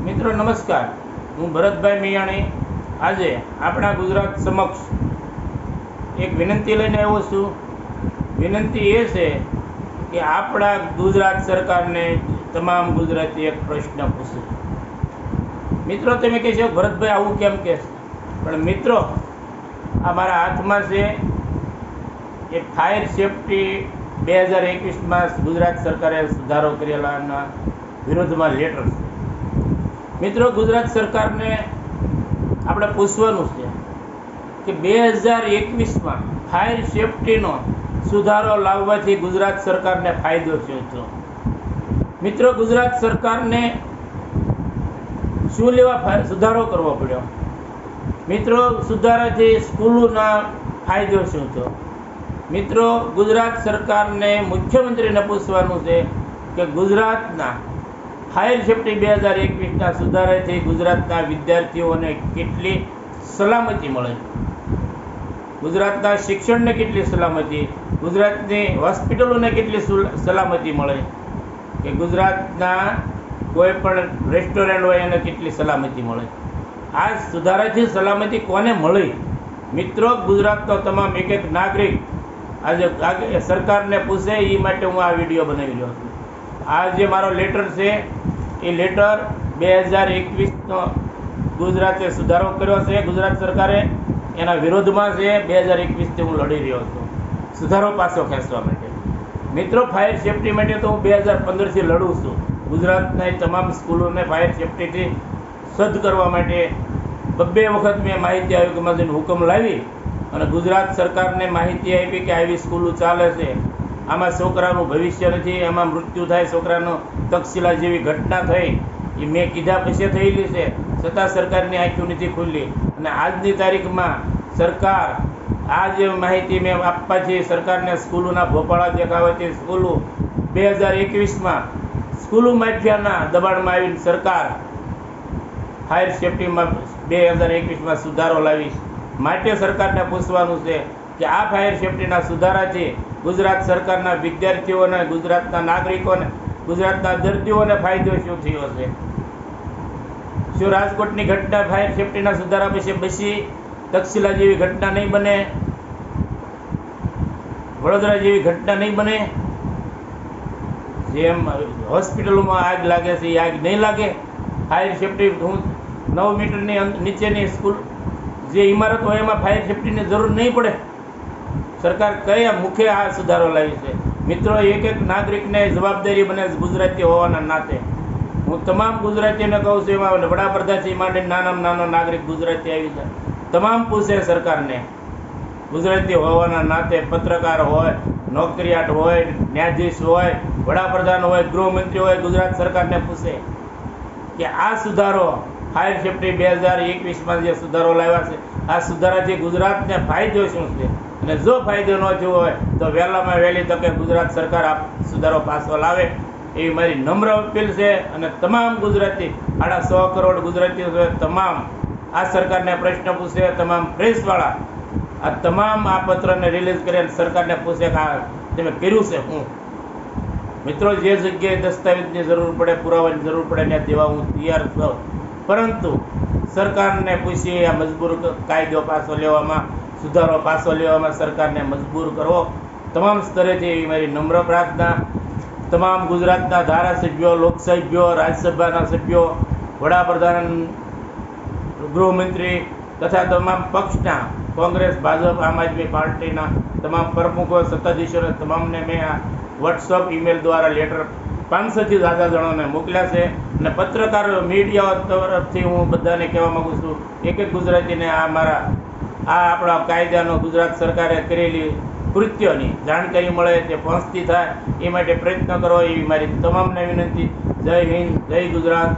મિત્રો નમસ્કાર, હું ભરતભાઈ મિયાણી આજે આપણા ગુજરાત સમક્ષ એક વિનંતી લઈને આવ્યો છું. વિનંતી એ છે કે આપણા ગુજરાત સરકારને તમામ ગુજરાતી એક પ્રશ્ન પૂછે. મિત્રો તમે કહેશો ભરતભાઈ આવું કેમ કહેશે, પણ મિત્રો આ મારા હાથમાં છે એ ફાયર સેફટી 2021માં ગુજરાત સરકારે સુધારો કરેલાના વિરોધમાં લેટર છે. મિત્રો ગુજરાત સરકારને આપણે પૂછવાનું છે કે 2021માં ફાયર સેફટીનો સુધારો લાવવાથી ગુજરાત સરકારને ફાયદો થયો હતો. મિત્રો ગુજરાત સરકારને શું લેવા સુધારો કરવો પડ્યો? મિત્રો સુધારાથી સ્કૂલોના ફાયદો શું થયો? મિત્રો ગુજરાત સરકારને મુખ્યમંત્રીને પૂછવાનું છે કે ગુજરાતના ફાયર સેફટી 2021ના સુધારાથી ગુજરાતના વિદ્યાર્થીઓને કેટલી સલામતી મળે, ગુજરાતના શિક્ષણને કેટલી સલામતી, ગુજરાતની હોસ્પિટલોને કેટલી સલામતી મળે, કે ગુજરાતના કોઈ પણ રેસ્ટોરન્ટ હોય એને કેટલી સલામતી મળે. આ સુધારાથી સલામતી કોને મળી? મિત્રો ગુજરાતનો તમામ એક નાગરિક આજે સરકારને પૂછે એ માટે હું આ વિડીયો બનાવી રહ્યો છું. આ જે મારો લેટર છે એ લેટર 2021નો ગુજરાતે સુધારો કર્યો છે, ગુજરાત સરકારે એના વિરોધમાં છે. 2021થી હું લડી રહ્યો છું સુધારો પાછો ખેંચવા માટે. મિત્રો ફાયર સેફટી માટે તો હું 2015થી લડું છું. ગુજરાતના તમામ સ્કૂલોને ફાયર સેફટીથી સજ્જ કરવા માટે 2 વખત મેં માહિતી આયોગમાં જઈને હુકમ લાવી અને ગુજરાત સરકારને માહિતી આપી કે આવી સ્કૂલો ચાલે છે, આમાં છોકરાનું ભવિષ્ય નથી, એમાં મૃત્યુ થાય, છોકરાનો તક્ષશિલા જેવી ઘટના થઈ એ મેં કીધા પછી થયેલી છે, છતાં સરકારની આંખો નથી ખુલ્લી. અને આજની તારીખમાં સરકાર આ જે માહિતી મેં આપવાથી સરકારને સ્કૂલોના ભોપાળા દેખાવાથી સ્કૂલો 2021માં સ્કૂલો માફિયાના દબાણમાં આવીને સરકાર ફાયર સેફટીમાં 2021માં સુધારો લાવી માટે સરકારને પૂછવાનું છે કે આ ફાયર સેફટીના સુધારાથી ગુજરાત સરકારના વિદ્યાર્થીઓને, ગુજરાતના નાગરિકોને, ગુજરાતના દર્દીઓને ફાયદો શું થયો છે? શું રાજકોટની ઘટના ફાયર સેફટીના સુધારા પછી તક્ષશિલા જેવી ઘટના નહીં બને, વડોદરા જેવી ઘટના નહીં બને? જેમ હોસ્પિટલોમાં આગ લાગે છે એ આગ નહીં લાગે? ફાયર સેફટી 9 મીટરની નીચેની સ્કૂલ જે ઇમારત હોય એમાં ફાયર સેફટીની જરૂર નહીં પડે? સરકાર કયા મુખે આ સુધારો લાવી છે? મિત્રો એક નાગરિકને જવાબદારી બને ગુજરાતી હોવાના નાતે હું તમામ ગુજરાતીઓને કહું છું, એમાં વડાપ્રધાનથી માંડીને નાનામાં નાનો નાગરિક ગુજરાતી આવી છે, તમામ પૂછે સરકારને ગુજરાતી હોવાના નાતે, પત્રકાર હોય, નોકરિયાત હોય, ન્યાયાધીશ હોય, વડાપ્રધાન હોય, ગૃહમંત્રી હોય, ગુજરાત સરકારને પૂછે કે આ સુધારો ફાયર સેફટી 2021માં જે સુધારો લાવ્યા છે આ સુધારાથી ગુજરાતને ફાયદો શું છે? અને જો ફાયદો ન થયો હોય તો વહેલામાં વહેલી તકે ગુજરાત સરકાર આ સુધારો પાછો લાવે એવી મારી નમ્ર અપીલ છે. અને તમામ ગુજરાતી 1.5 કરોડ ગુજરાતીઓ તમામ આ સરકારને પ્રશ્ન પૂછે, તમામ પ્રેસવાળા આ તમામ આ પત્રને રિલીઝ કરીને સરકારને પૂછે કે આ તમે કર્યું છે હું? મિત્રો જે જગ્યાએ દસ્તાવેજની જરૂર પડે, પુરાવાની જરૂર પડે ત્યાં દેવા હું તૈયાર છું, પરંતુ સરકારને પૂછી આ મજબૂર કાયદો પાછો લેવામાં, સુધારો પાછો લેવામાં સરકારને મજબૂર કરવો તમામ સ્તરેથી એવી મારી નમ્ર પ્રાર્થના. તમામ ગુજરાતના ધારાસભ્યો, લોકસભ્યો, રાજ્યસભાના સભ્યો, વડાપ્રધાન, ગૃહમંત્રી તથા તમામ પક્ષના કોંગ્રેસ, ભાજપ, આમ આદમી પાર્ટીના તમામ પ્રમુખો, સત્તાધીશોને તમામને મેં આ વોટ્સઅપ, ઈમેલ દ્વારા લેટર 500થી જ્યાદા જણોને મોકલ્યા છે. અને પત્રકારો, મીડિયા તરફથી હું બધાને કહેવા માગું છું એક ગુજરાતીને આ આપણા કાયદાનો ગુજરાત સરકારે કરેલી કૃત્યોની જાણકારી મળે, તે પહોંચતી થાય એ માટે પ્રયત્ન કરો એવી મારી તમામને વિનંતી. જય હિન્દ, જય ગુજરાત.